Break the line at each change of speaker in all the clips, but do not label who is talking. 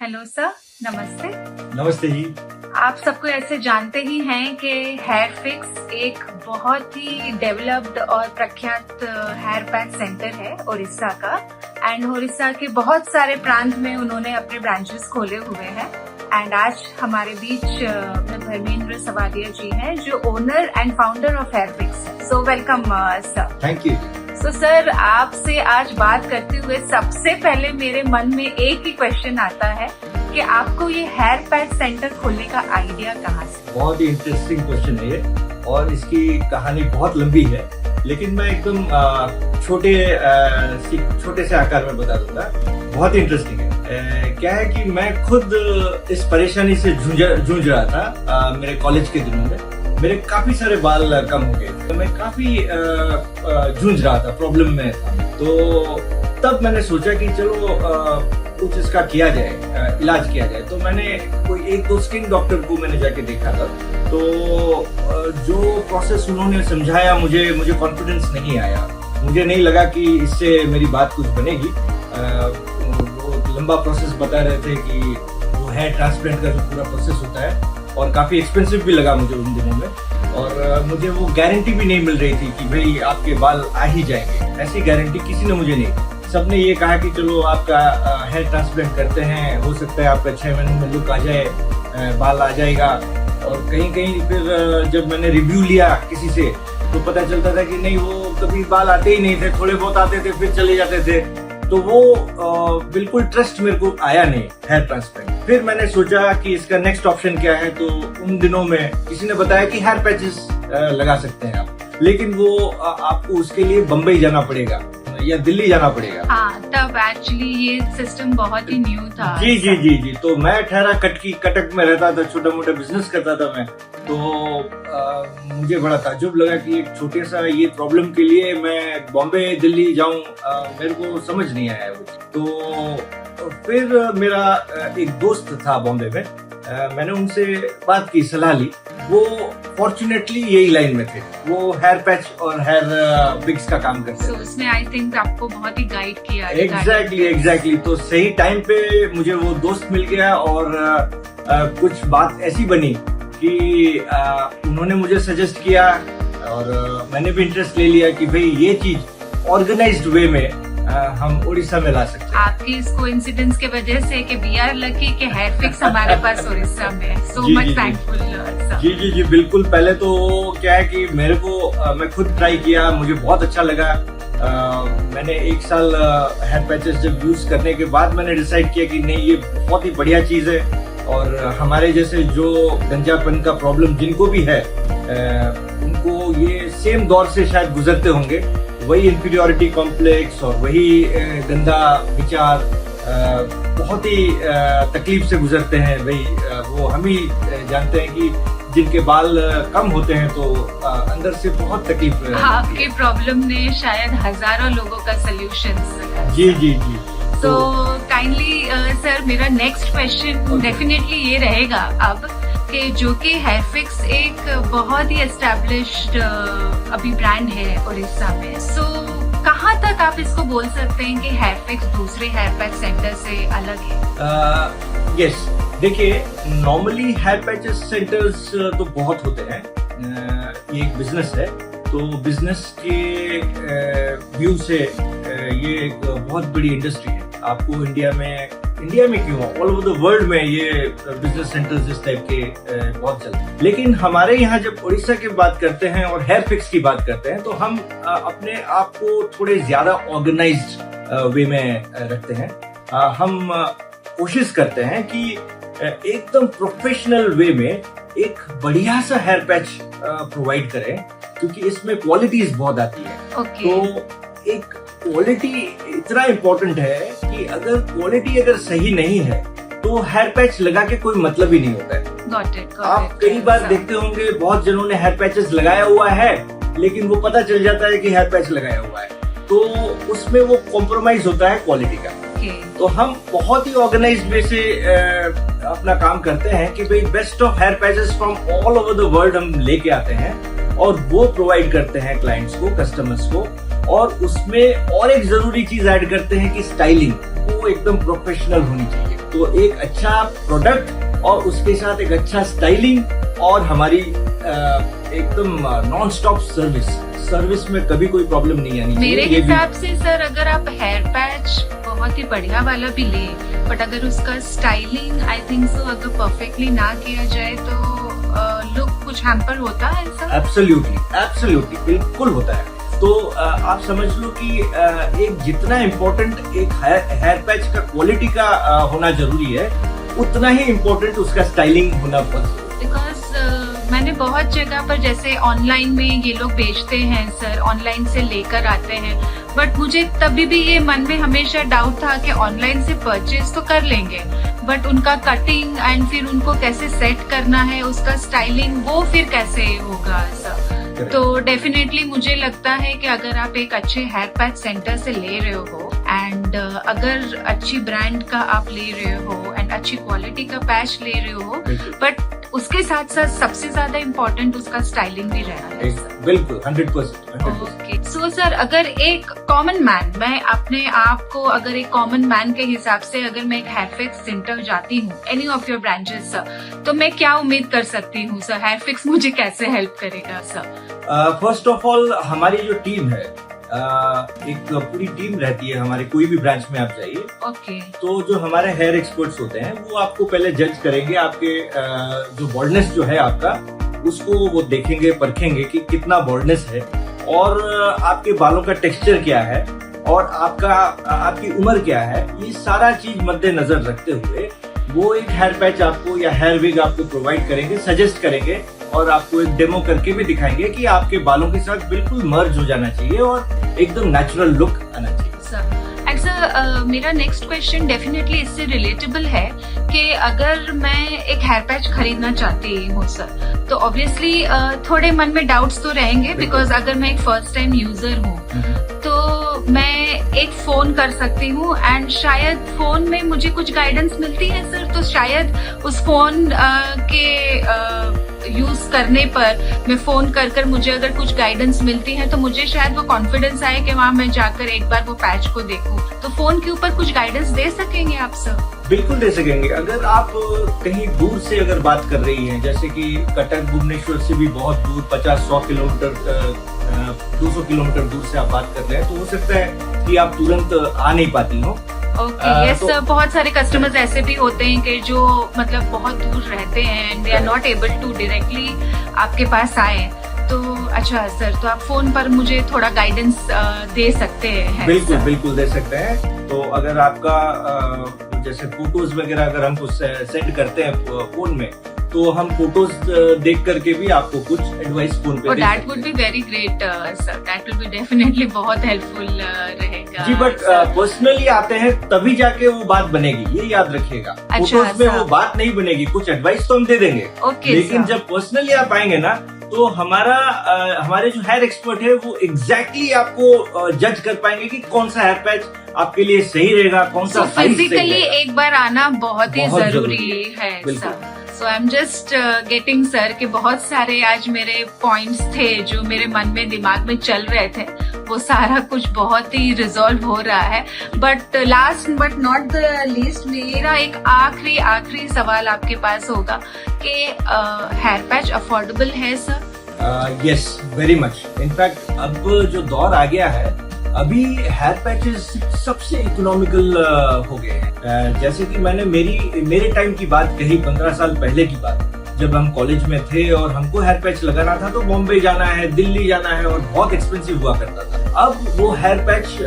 Hello sir, नमस्ते।
नमस्ते जी।
आप सबको ऐसे जानते ही हैं कि हेयर फिक्स एक बहुत ही डेवलप्ड और प्रख्यात हेयर पैच सेंटर है उड़ीसा का। एंड उड़ीसा के बहुत सारे प्रांत में उन्होंने अपने ब्रांचेस खोले हुए हैं। एंड आज हमारे बीच धर्मेंद्र सवादिया जी हैं जो owner and founder of Hair Fix. So welcome sir.
Thank you.
So sir, आपसे आज बात करते हुए सबसे पहले मेरे मन में एक ही क्वेश्चन आता है कि आपको ये हेयर पैच सेंटर खोलने का आइडिया कहाँ से?
बहुत ही इंटरेस्टिंग क्वेश्चन है ये और इसकी कहानी बहुत लंबी है, लेकिन मैं एकदम छोटे से आकार में बता दूंगा। बहुत ही इंटरेस्टिंग है। क्या है कि मैं खुद इस परेशानी से जूझ रहा था। मेरे कॉलेज के दिनों में मेरे काफी सारे बाल कम हो गए, तो मैं काफी जूझ रहा था, प्रॉब्लम में था। तो तब मैंने सोचा कि चलो कुछ इसका किया जाए, इलाज किया जाए। तो मैंने कोई एक दो स्किन डॉक्टर को मैंने जाके देखा था। तो जो प्रोसेस उन्होंने समझाया मुझे कॉन्फिडेंस नहीं आया। मुझे नहीं लगा कि इससे मेरी बात कुछ बनेगी। वो लंबा प्रोसेस बता रहे थे कि वो हेयर ट्रांसप्लांट का जो पूरा प्रोसेस होता है, और काफी एक्सपेंसिव भी लगा मुझे उन दिनों में। और मुझे वो गारंटी भी नहीं मिल रही थी कि भाई आपके बाल आ ही जाएंगे। ऐसी गारंटी किसी ने मुझे नहीं दी। सबने ये कहा कि चलो आपका हेयर ट्रांसप्लांट करते हैं, हो सकता है आपका 6 महीने में लुक आ जाए, बाल आ जाएगा। और कहीं फिर जब मैंने रिव्यू लिया किसी से, तो पता चलता था कि नहीं, वो कभी बाल आते ही नहीं थे, थोड़े बहुत आते थे फिर चले जाते थे। तो वो बिल्कुल ट्रस्ट मेरे को आया नहीं हेयर ट्रांसप्लांट। फिर मैंने सोचा कि इसका नेक्स्ट ऑप्शन क्या है। तो उन दिनों में किसी ने बताया कि हेयर पैचेस लगा सकते हैं आप, लेकिन वो आपको उसके लिए बम्बई जाना पड़ेगा या दिल्ली जाना पड़ेगा।
हाँ, तब एक्चुअली ये सिस्टम बहुत ही न्यू था।
जी। तो मैं ठहरा कटक में रहता था, छोटा मोटा बिजनेस करता था मैं। तो मुझे बड़ा ताज्जुब लगा कि एक छोटे सा ये प्रॉब्लम के लिए मैं बॉम्बे दिल्ली जाऊं, मेरे को समझ नहीं आया वो। तो फिर मेरा एक दोस्त था बॉम्बे में, मैंने उनसे बात की, सलाह ली। वो फॉर्चुनेटली यही लाइन में थे, वो हेयर पैच और हेयर विग्स का काम करते थे।
उसने आई थिंक आपको बहुत ही गाइड किया।
एग्जैक्टली। तो सही टाइम पे मुझे वो दोस्त मिल गया और कुछ बात ऐसी बनी कि उन्होंने मुझे सजेस्ट किया और मैंने भी इंटरेस्ट ले लिया कि भाई ये चीज ऑर्गेनाइज्ड वे में हम उड़ीसा में ला सकते हैं।
आपकी इस कोइंसिडेंस के वजह से कि वी आर लकी कि हेयर फिक्स हमारे पास उड़ीसा में है। So much thankful.
जी बिल्कुल। पहले तो क्या है कि मेरे को मैं खुद ट्राई किया, मुझे बहुत अच्छा लगा। मैंने 1 साल हेयर पैचेस जब यूज करने के बाद मैंने डिसाइड किया कि नहीं, ये बहुत ही बढ़िया चीज है। और हमारे जैसे जो गंजापन का प्रॉब्लम जिनको भी है, उनको ये सेम दौर से शायद गुजरते होंगे। वही इंफीरियोरिटी कॉम्प्लेक्स और वही गंदा विचार, बहुत ही तकलीफ से गुजरते हैं। वो हम ही जानते हैं कि जिनके बाल कम होते हैं तो अंदर से बहुत तकलीफ।
आपके प्रॉब्लम ने शायद हजारों लोगों का सलूशन।
जी।
तो काइंडली सर, मेरा नेक्स्ट क्वेश्चन डेफिनेटली ये रहेगा अब कि जो कि हेयर फिक्स एक बहुत ही एस्टैब्लिश्ड अभी ब्रांड है उड़ीसा में। सो कहाँ तक आप इसको बोल सकते हैं कि हेयर फिक्स दूसरे हेयर पैच सेंटर से अलग है?
यस, देखिए, नॉर्मली हेयर पैचेस सेंटर्स तो बहुत होते हैं। ये एक बिजनेस है, तो बिजनेस के व्यू से ये एक बहुत बड़ी इंडस्ट्री है। आपको इंडिया में क्यों, ऑल ओवर द वर्ल्ड में ये बिजनेस सेंटर्स इस टाइप के बहुत चलते हैं। लेकिन हमारे यहाँ जब उड़ीसा की बात करते हैं और हेयर फिक्स की बात करते हैं, तो हम अपने आप को थोड़े ज्यादा ऑर्गेनाइज्ड वे में रखते हैं। हम कोशिश करते हैं कि एकदम प्रोफेशनल वे में एक बढ़िया सा हेयर पैच प्रोवाइड करें, क्योंकि इसमें क्वालिटीज बहुत आती है। तो एक क्वालिटी इतना इम्पोर्टेंट है कि अगर क्वालिटी सही नहीं है तो हेयर पैच लगा के कोई मतलब ही नहीं होता है। आप कई बार देखते होंगे बहुत जनों ने हेयर पैचेस लगाया हुआ है, लेकिन वो पता चल जाता है कि हेयर पैच लगाया हुआ है, तो उसमें वो कॉम्प्रोमाइज होता है क्वालिटी का। तो हम बहुत ही ऑर्गेनाइज्ड वे से अपना काम करते हैं कि भाई best of hair patches from all over the world हम लेके आते हैं और वो प्रोवाइड करते हैं क्लाइंट्स को, कस्टमर्स को। और उसमें और एक जरूरी चीज ऐड करते हैं कि स्टाइलिंग वो एकदम प्रोफेशनल होनी चाहिए। तो एक अच्छा प्रोडक्ट और उसके साथ एक अच्छा स्टाइलिंग और हमारी एकदम नॉन स्टॉप सर्विस में कभी कोई प्रॉब्लम नहीं आनी चाहिए।
मेरे हिसाब से सर अगर आप हेयर पैच बहुत ही बढ़िया वाला भी ले, बट अगर उसका स्टाइलिंग आई थिंक सो अगर परफेक्टली ना किया जाए तो लुक कुछ हैम्पर होता है सर।
एब्सोल्युटली बिल्कुल होता है। तो आप समझ लो कि एक जितना इम्पोर्टेंट एक हेयर पैच का क्वालिटी का होना जरूरी है, उतना ही इम्पोर्टेंट उसका स्टाइलिंग होना बहुत जरूरी है।
बिकॉज मैंने बहुत जगह पर जैसे ऑनलाइन में ये लोग बेचते हैं सर, ऑनलाइन से लेकर आते हैं, बट मुझे तभी भी ये मन में हमेशा डाउट था कि ऑनलाइन से परचेज तो कर लेंगे बट उनका कटिंग एंड फिर उनको कैसे सेट करना है, उसका स्टाइलिंग वो फिर कैसे होगा सर। तो डेफिनेटली मुझे लगता है कि अगर आप एक अच्छे हेयर पैच सेंटर से ले रहे हो एंड अगर अच्छी ब्रांड का आप ले रहे हो एंड अच्छी क्वालिटी का पैच ले रहे हो, बट उसके साथ साथ सबसे ज्यादा इम्पोर्टेंट उसका स्टाइलिंग भी रहना है।
बिल्कुल 100%।
ओके सो सर अगर एक कॉमन मैन, मैं अपने आप को अगर एक कॉमन मैन के हिसाब से अगर मैं एक हेयर फिक्स सेंटर जाती हूँ, any of your branches sir, तो मैं क्या उम्मीद कर सकती हूँ सर? हेयर फिक्स मुझे कैसे हेल्प करेगा सर?
फर्स्ट ऑफ ऑल हमारी जो टीम है, एक पूरी टीम रहती है हमारे, कोई भी ब्रांच में आप जाइए।
ओके।
तो जो हमारे हेयर एक्सपर्ट्स होते हैं वो आपको पहले जज करेंगे, आपके जो बॉल्डनेस जो है आपका, उसको वो देखेंगे, परखेंगे कि कितना बॉल्डनेस है और आपके बालों का टेक्सचर क्या है और आपकी उम्र क्या है। ये सारा चीज मद्देनजर रखते हुए वो एक हेयर पैच आपको या हेयर विग आपको प्रोवाइड करेंगे, सजेस्ट करेंगे और आपको एक डेमो करके भी दिखाएंगे कि आपके बालों के साथ बिल्कुल मर्ज हो जाना चाहिए और एकदम नेचुरल लुक आना चाहिए।
सर मेरा नेक्स्ट क्वेश्चन डेफिनेटली इससे रिलेटेबल है कि अगर मैं एक हेयर पैच खरीदना चाहती हूँ सर, तो ऑब्वियसली थोड़े मन में डाउट्स तो रहेंगे, बिकॉज अगर मैं एक फर्स्ट टाइम यूजर हूँ तो मैं एक फोन कर सकती हूँ एंड शायद फोन में मुझे कुछ गाइडेंस मिलती है सर, तो शायद उस फोन के यूज करने पर मैं फोन कर मुझे अगर कुछ गाइडेंस मिलती है तो मुझे शायद वो कॉन्फिडेंस आए कि वहाँ मैं जाकर एक बार वो पैच को देखूं। तो फोन के ऊपर कुछ गाइडेंस दे सकेंगे आप सर?
बिल्कुल दे सकेंगे। अगर आप कहीं दूर से अगर बात कर रही हैं, जैसे कि कटक भुवनेश्वर से भी बहुत दूर 50-100 किलोमीटर 200 किलोमीटर दूर से आप बात कर रहे हैं, तो हो सकता है कि आप तुरंत आ नहीं पाती हो।
ओके यस सर, बहुत सारे कस्टमर्स ऐसे भी होते हैं कि जो मतलब बहुत दूर रहते हैं and they are not able to directly आपके पास आए। तो अच्छा सर, तो आप फोन पर मुझे थोड़ा गाइडेंस दे सकते हैं?
बिल्कुल दे सकते हैं। तो अगर आपका जैसे फोटोज वगैरह अगर हमको सेंड करते हैं फोन में, तो हम फोटोज देख करके भी आपको कुछ एडवाइस फोन पे
that would be very great sir, that will be definitely बहुत हेल्पफुल रहेगा।
जी बट पर्सनली आते हैं तभी जाके वो बात बनेगी, ये याद रखिएगा। फोटोज में वो बात नहीं बनेगी, कुछ एडवाइस तो हम दे देंगे, लेकिन जब पर्सनली आप आएंगे ना, तो हमारे जो हेयर एक्सपर्ट है वो एग्जैक्टली आपको जज कर पाएंगे कि कौन सा हेयर पैच आपके लिए सही रहेगा, कौन सा
फिजिकली एक बार आना बहुत ही जरूरी है sir. So I am just getting sir कि बहुत सारे आज मेरे पॉइंट्स थे जो मेरे मन में दिमाग में चल रहे थे, वो सारा कुछ बहुत ही रिजॉल्व हो रहा है। But last but not the least, मेरा एक आखिरी सवाल आपके पास होगा कि हेयर पैच अफोर्डेबल है sir?
Yes, very much. In fact अब जो दौर आ गया है, अभी हेयर पैचेस सबसे इकोनॉमिकल हो गए हैं। जैसे कि मैंने मेरे टाइम की बात कही, 15 साल पहले की बात, जब हम कॉलेज में थे और हमको हेयर पैच लगाना था तो बॉम्बे जाना है, दिल्ली जाना है और बहुत एक्सपेंसिव हुआ करता था। अब वो हेयर पैच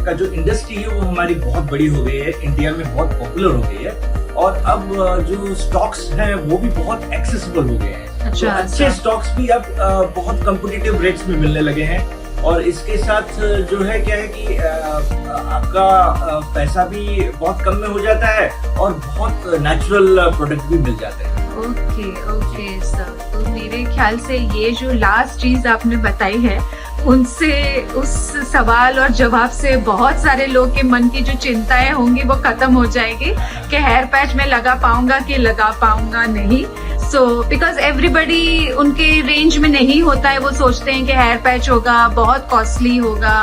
का जो इंडस्ट्री है वो हमारी बहुत बड़ी हो गई है, इंडिया में बहुत पॉपुलर हो गई है और अब जो स्टॉक्स हैं वो भी बहुत एक्सेसिबल हो गए हैं। तो अच्छे स्टॉक्स भी अब बहुत कम्पिटिटिव रेट्स में मिलने लगे हैं और इसके साथ जो है क्या है कि आपका पैसा भी बहुत कम में हो जाता है और बहुत नेचुरल प्रोडक्ट भी मिल जाते हैं।
ओके सर, तो मेरे ख्याल से ये जो लास्ट चीज आपने बताई है, उनसे उस सवाल और जवाब से बहुत सारे लोग के मन की जो चिंताएं होंगी वो खत्म हो जाएगी कि हेयर पैच में लगा पाऊंगा कि लगा पाऊंगा नहीं। सो बिकॉज एवरीबडी उनके रेंज में नहीं होता है, वो सोचते हैं कि हेयर पैच होगा बहुत कॉस्टली होगा,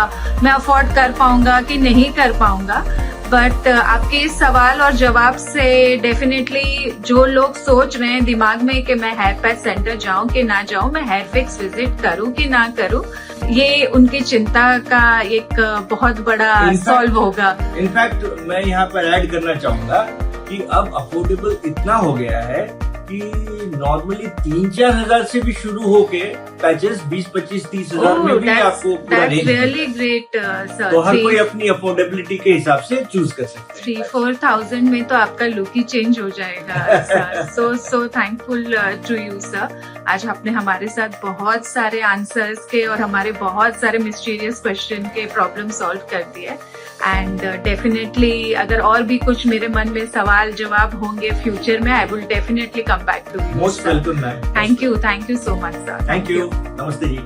मैं अफोर्ड कर पाऊंगा कि नहीं कर पाऊंगा। बट आपके इस सवाल और जवाब से डेफिनेटली जो लोग सोच रहे हैं दिमाग में कि मैं हेयर पैच सेंटर जाऊं कि ना जाऊं, मैं हेयर फिक्स विजिट करूं कि ना करूं, ये उनकी चिंता का एक बहुत बड़ा सॉल्व होगा।
इनफैक्ट मैं यहाँ पर ऐड करना चाहूंगा कि अब अफोर्डेबल इतना हो गया है कि नॉर्मली 3-4 हजार से भी शुरू होके पैचेस 20-25-30 हजार में भी आपको पूरा रेंज
रियली ग्रेट सर।
तो हर कोई अपनी अफोर्डेबिलिटी के हिसाब से चूज कर सकते हैं।
3-4,000 में तो आपका लुक ही चेंज हो जाएगा sir. So thankful to you sir. आज आपने हमारे साथ बहुत सारे आंसर्स के और हमारे बहुत सारे मिस्टीरियस क्वेश्चन के प्रॉब्लम सॉल्व कर दिए। एंड डेफिनेटली अगर और भी कुछ मेरे मन में सवाल जवाब होंगे फ्यूचर में, I will definitely come back to you.
Most welcome ma'am.
Thank you so much sir.
Thank you. नमस्ते जी।